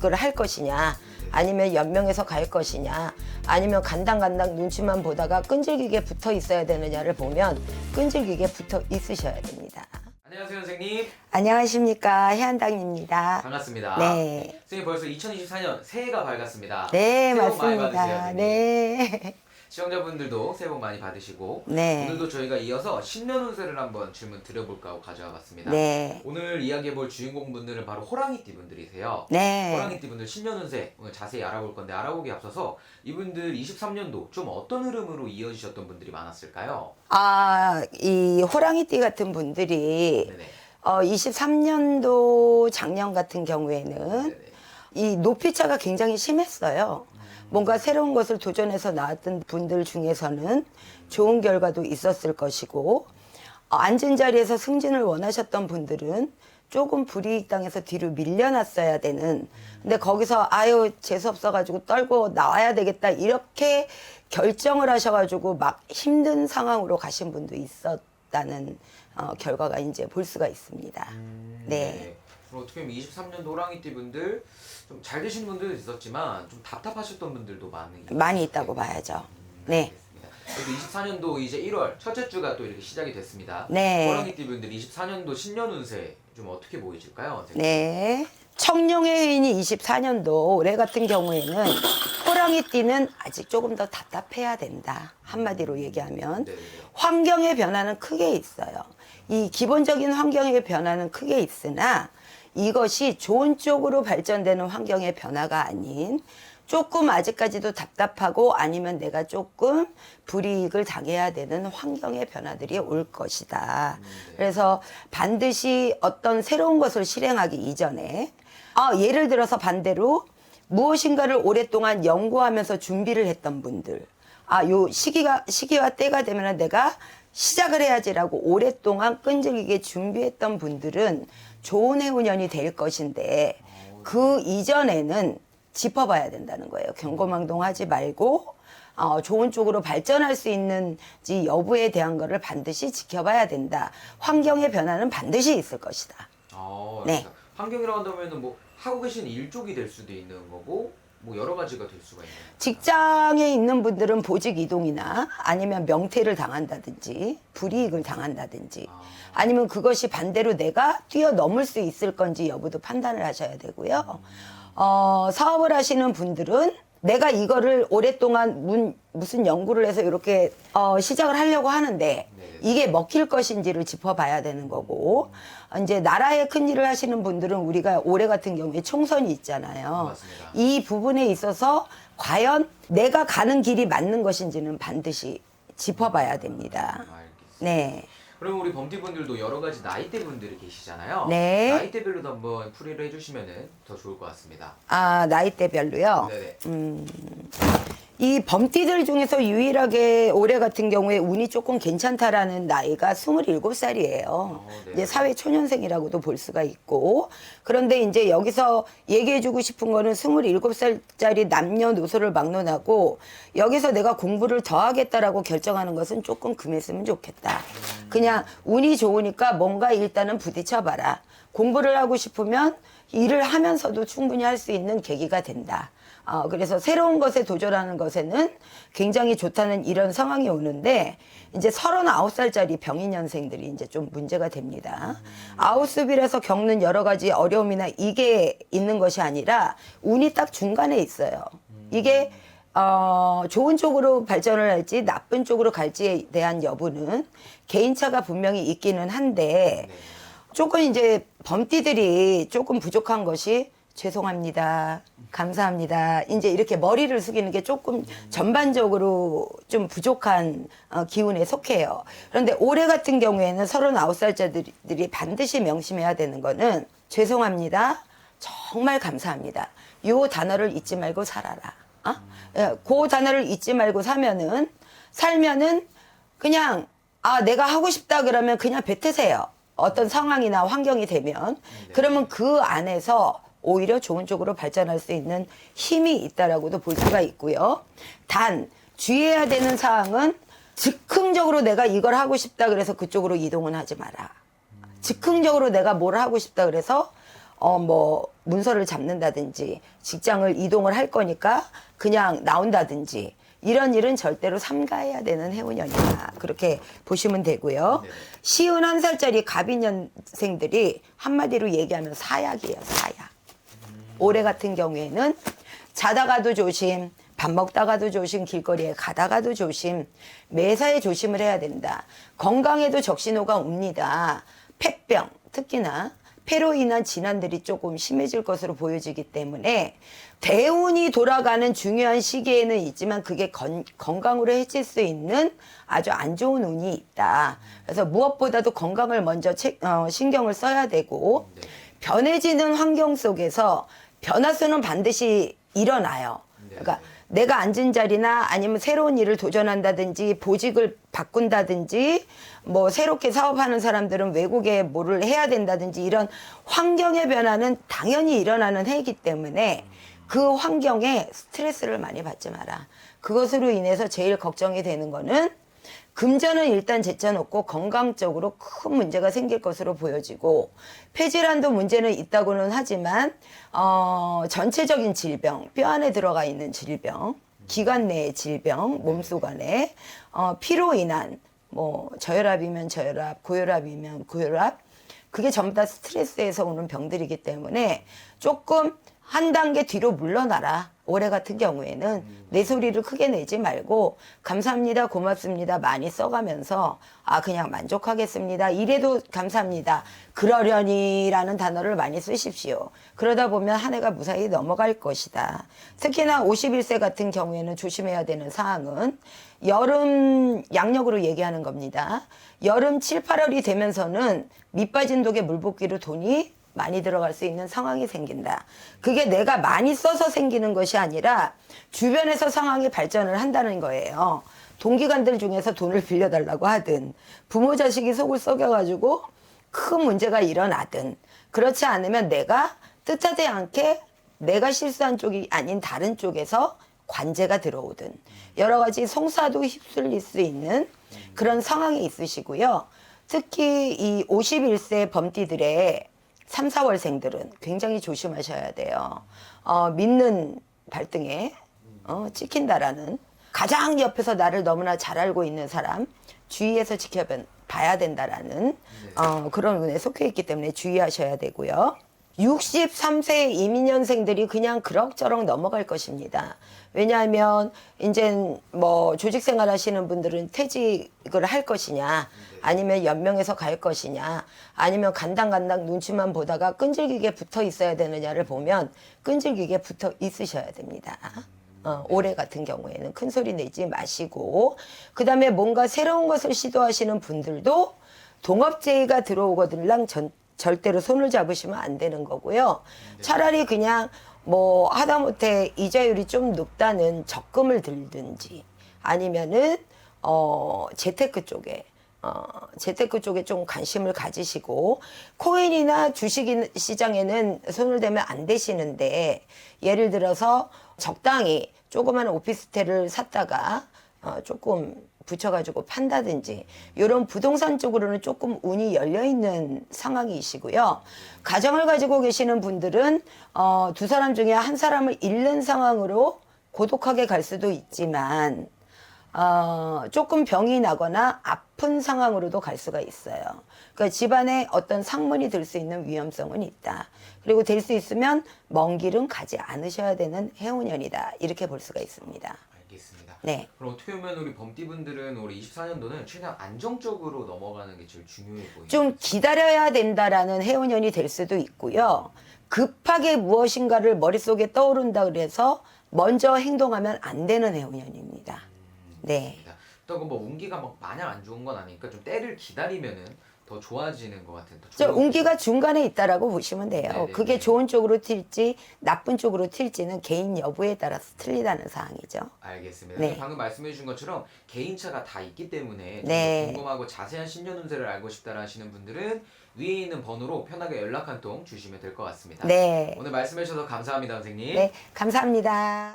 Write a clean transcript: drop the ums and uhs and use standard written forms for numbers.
이걸 할 것이냐, 아니면 연명해서 갈 것이냐, 아니면 간당간당 눈치만 보다가 끈질기게 붙어 있어야 되느냐를 보면 끈질기게 붙어 있으셔야 됩니다. 안녕하세요, 선생님. 안녕하십니까, 해안당입니다. 반갑습니다. 네. 선생님 벌써 2024년 새해가 밝았습니다. 네, 새해 복 많이 맞습니다. 받으세요, 선생님. 네. 시청자분들도 새해 복 많이 받으시고 네. 오늘도 저희가 이어서 신년 운세를 한번 질문 드려볼까 하고 가져와 봤습니다. 네. 오늘 이야기해볼 주인공분들은 바로 호랑이띠 분들이세요. 네. 호랑이띠 분들 신년 운세 오늘 자세히 알아볼 건데 알아보기 앞서서 이분들 23년도 좀 어떤 흐름으로 이어지셨던 분들이 많았을까요? 이 호랑이띠 같은 분들이 네네. 23년도 작년 같은 경우에는 네네. 이 높이차가 굉장히 심했어요. 뭔가 새로운 것을 도전해서 나왔던 분들 중에서는 좋은 결과도 있었을 것이고, 앉은 자리에서 승진을 원하셨던 분들은 조금 불이익 당해서 뒤로 밀려났어야 되는, 근데 거기서 아유 재수없어가지고 떨고 나와야 되겠다 이렇게 결정을 하셔가지고 막 힘든 상황으로 가신 분도 있었다는 결과가 이제 볼 수가 있습니다. 네. 그럼 어떻게 보면 23년도 호랑이띠 분들 좀 잘 되신 분들도 있었지만 좀 답답하셨던 분들도 많이 있다고 봐야죠. 네. 그래도 24년도 이제 1월 첫째 주가 또 이렇게 시작이 됐습니다. 네. 호랑이띠 분들 24년도 신년 운세 좀 어떻게 보이실까요, 선생님? 네. 청룡의 해인이 24년도 올해 같은 경우에는 호랑이띠는 아직 조금 더 답답해야 된다. 한마디로 얘기하면 네네네. 환경의 변화는 크게 있어요. 이 기본적인 환경의 변화는 크게 있으나 이것이 좋은 쪽으로 발전되는 환경의 변화가 아닌 조금 아직까지도 답답하고 아니면 내가 조금 불이익을 당해야 되는 환경의 변화들이 올 것이다. 그래서 반드시 어떤 새로운 것을 실행하기 이전에 예를 들어서 반대로 무엇인가를 오랫동안 연구하면서 준비를 했던 분들, 요 시기와 때가 되면 내가 시작을 해야지라고 오랫동안 끈질기게 준비했던 분들은 좋은 해운년이 될 것인데 그 이전에는 짚어봐야 된다는 거예요. 경거망동하지 말고 좋은 쪽으로 발전할 수 있는지 여부에 대한 거를 반드시 지켜봐야 된다. 환경의 변화는 반드시 있을 것이다. 네. 환경이라고 한다면 뭐 하고 계신 일 쪽이 될 수도 있는 거고 뭐 여러 가지가 될 수가 있는 거죠. 직장에 있는 분들은 보직 이동이나 아니면 명퇴를 당한다든지 불이익을 당한다든지 아니면 그것이 반대로 내가 뛰어넘을 수 있을 건지 여부도 판단을 하셔야 되고요. 사업을 하시는 분들은 내가 이거를 오랫동안 무슨 연구를 해서 이렇게 시작을 하려고 하는데 이게 먹힐 것인지를 짚어봐야 되는 거고, 이제 나라의 큰 일을 하시는 분들은 우리가 올해 같은 경우에 총선이 있잖아요. 맞습니다. 이 부분에 있어서 과연 내가 가는 길이 맞는 것인지는 반드시 짚어봐야 됩니다. 알겠습니다. 네. 그럼 우리 범띠분들도 여러 가지 나이대 분들이 계시잖아요. 네. 나이대별로도 한번 풀이를 해주시면 더 좋을 것 같습니다. 나이대별로요. 네네. 이 범띠들 중에서 유일하게 올해 같은 경우에 운이 조금 괜찮다라는 나이가 27살이에요. 네. 이제 사회 초년생이라고도 볼 수가 있고, 그런데 이제 여기서 얘기해주고 싶은 거는 27살짜리 남녀노소를 막론하고 여기서 내가 공부를 더 하겠다라고 결정하는 것은 조금 금했으면 좋겠다. 그냥 운이 좋으니까 뭔가 일단은 부딪혀봐라. 공부를 하고 싶으면 일을 하면서도 충분히 할 수 있는 계기가 된다. 그래서 새로운 것에 도전하는 것에는 굉장히 좋다는 이런 상황이 오는데, 이제 39살짜리 병인년생들이 이제 좀 문제가 됩니다. 아웃습이라서 겪는 여러 가지 어려움이나 이게 있는 것이 아니라 운이 딱 중간에 있어요. 이게 좋은 쪽으로 발전을 할지 나쁜 쪽으로 갈지에 대한 여부는 개인차가 분명히 있기는 한데, 조금 이제 범띠들이 조금 부족한 것이 죄송합니다. 감사합니다. 이제 이렇게 머리를 숙이는 게 조금 전반적으로 좀 부족한 기운에 속해요. 그런데 올해 같은 경우에는 39살짜들이 반드시 명심해야 되는 거는 죄송합니다. 정말 감사합니다. 요 단어를 잊지 말고 살아라. 그 단어를 잊지 말고 살면은 그냥 내가 하고 싶다 그러면 그냥 뱉으세요. 어떤 상황이나 환경이 되면. 그러면 그 안에서 오히려 좋은 쪽으로 발전할 수 있는 힘이 있다라고도 볼 수가 있고요. 단 주의해야 되는 사항은 즉흥적으로 내가 이걸 하고 싶다 그래서 그쪽으로 이동은 하지 마라. 즉흥적으로 내가 뭘 하고 싶다 그래서 뭐 문서를 잡는다든지 직장을 이동을 할 거니까 그냥 나온다든지 이런 일은 절대로 삼가해야 되는 해운년이다. 그렇게 보시면 되고요. 네. 쉬운 1살짜리 갑인년생들이 한마디로 얘기하면 사약이에요. 사약. 올해 같은 경우에는 자다가도 조심, 밥 먹다가도 조심, 길거리에 가다가도 조심, 매사에 조심을 해야 된다. 건강에도 적신호가 옵니다. 폐병, 특히나 폐로 인한 질환들이 조금 심해질 것으로 보여지기 때문에 대운이 돌아가는 중요한 시기에는 있지만 그게 건강으로 해칠 수 있는 아주 안 좋은 운이 있다. 그래서 무엇보다도 건강을 먼저 신경을 써야 되고 네. 변해지는 환경 속에서 변화수는 반드시 일어나요. 그러니까 내가 앉은 자리나 아니면 새로운 일을 도전한다든지 보직을 바꾼다든지 뭐 새롭게 사업하는 사람들은 외국에 뭐를 해야 된다든지 이런 환경의 변화는 당연히 일어나는 해이기 때문에 그 환경에 스트레스를 많이 받지 마라. 그것으로 인해서 제일 걱정이 되는 거는 금전은 일단 제쳐놓고 건강적으로 큰 문제가 생길 것으로 보여지고 폐질환도 문제는 있다고는 하지만 전체적인 질병, 뼈 안에 들어가 있는 질병, 기관 내의 질병, 몸속 안에 피로 인한 뭐 저혈압이면 저혈압, 고혈압이면 고혈압 그게 전부 다 스트레스에서 오는 병들이기 때문에 조금 한 단계 뒤로 물러나라. 올해 같은 경우에는 내 소리를 크게 내지 말고 감사합니다, 고맙습니다 많이 써가면서 그냥 만족하겠습니다. 이래도 감사합니다. 그러려니라는 단어를 많이 쓰십시오. 그러다 보면 한 해가 무사히 넘어갈 것이다. 특히나 51세 같은 경우에는 조심해야 되는 사항은 여름 양력으로 얘기하는 겁니다. 여름 7, 8월이 되면서는 밑빠진 독에 물 붓기로 돈이 많이 들어갈 수 있는 상황이 생긴다. 그게 내가 많이 써서 생기는 것이 아니라 주변에서 상황이 발전을 한다는 거예요. 동기간들 중에서 돈을 빌려달라고 하든 부모 자식이 속을 썩여가지고 큰 문제가 일어나든 그렇지 않으면 내가 뜻하지 않게 내가 실수한 쪽이 아닌 다른 쪽에서 관제가 들어오든 여러 가지 송사도 휩쓸릴 수 있는 그런 상황이 있으시고요. 특히 이 51세 범띠들의 3, 4월생들은 굉장히 조심하셔야 돼요. 믿는 발등에 찍힌다라는 가장 옆에서 나를 너무나 잘 알고 있는 사람 주위에서 지켜봐야 된다라는 그런 운에 속해 있기 때문에 주의하셔야 되고요. 63세 이민년생들이 그냥 그럭저럭 넘어갈 것입니다. 왜냐하면 이제 뭐 조직생활 하시는 분들은 퇴직을 할 것이냐 아니면 연명해서 갈 것이냐 아니면 간당간당 눈치만 보다가 끈질기게 붙어 있어야 되느냐를 보면 끈질기게 붙어 있으셔야 됩니다. 올해 같은 경우에는 큰 소리 내지 마시고 그 다음에 뭔가 새로운 것을 시도하시는 분들도 동업제의가 들어오거들랑 절대로 손을 잡으시면 안 되는 거고요. 차라리 그냥 뭐 하다못해 이자율이 좀 높다는 적금을 들든지 아니면은 재테크 쪽에 좀 관심을 가지시고 코인이나 주식 시장에는 손을 대면 안 되시는데 예를 들어서 적당히 조그만 오피스텔을 샀다가 조금 붙여가지고 판다든지 이런 부동산 쪽으로는 조금 운이 열려있는 상황이시고요. 가정을 가지고 계시는 분들은 두 사람 중에 한 사람을 잃는 상황으로 고독하게 갈 수도 있지만 조금 병이 나거나 아픈 상황으로도 갈 수가 있어요. 그러니까 집안에 어떤 상문이 들 수 있는 위험성은 있다. 그리고 될 수 있으면 먼 길은 가지 않으셔야 되는 해운년이다. 이렇게 볼 수가 있습니다. 알겠습니다. 네. 그럼 어떻게 보면 우리 범띠분들은 올해 24년도는 최대한 안정적으로 넘어가는 게 제일 중요해 보여요. 좀 기다려야 된다라는 해운년이 될 수도 있고요. 급하게 무엇인가를 머릿속에 떠오른다 그래서 먼저 행동하면 안 되는 해운년입니다. 네. 또 뭐 운기가 막 마냥 안 좋은 건 아니니까 좀 때를 기다리면은 더 좋아지는 것 같은. 운기가 중간에 있다라고 보시면 돼요. 네네네. 그게 좋은 쪽으로 튈지 나쁜 쪽으로 튈지는 개인 여부에 따라서 틀리다는 사항이죠. 알겠습니다. 네. 방금 말씀해 주신 것처럼 개인차가 다 있기 때문에 좀 네. 더 궁금하고 자세한 신년 운세를 알고 싶다 하시는 분들은 위에 있는 번호로 편하게 연락 한 통 주시면 될 것 같습니다. 네. 오늘 말씀해 주셔서 감사합니다, 선생님. 네, 감사합니다.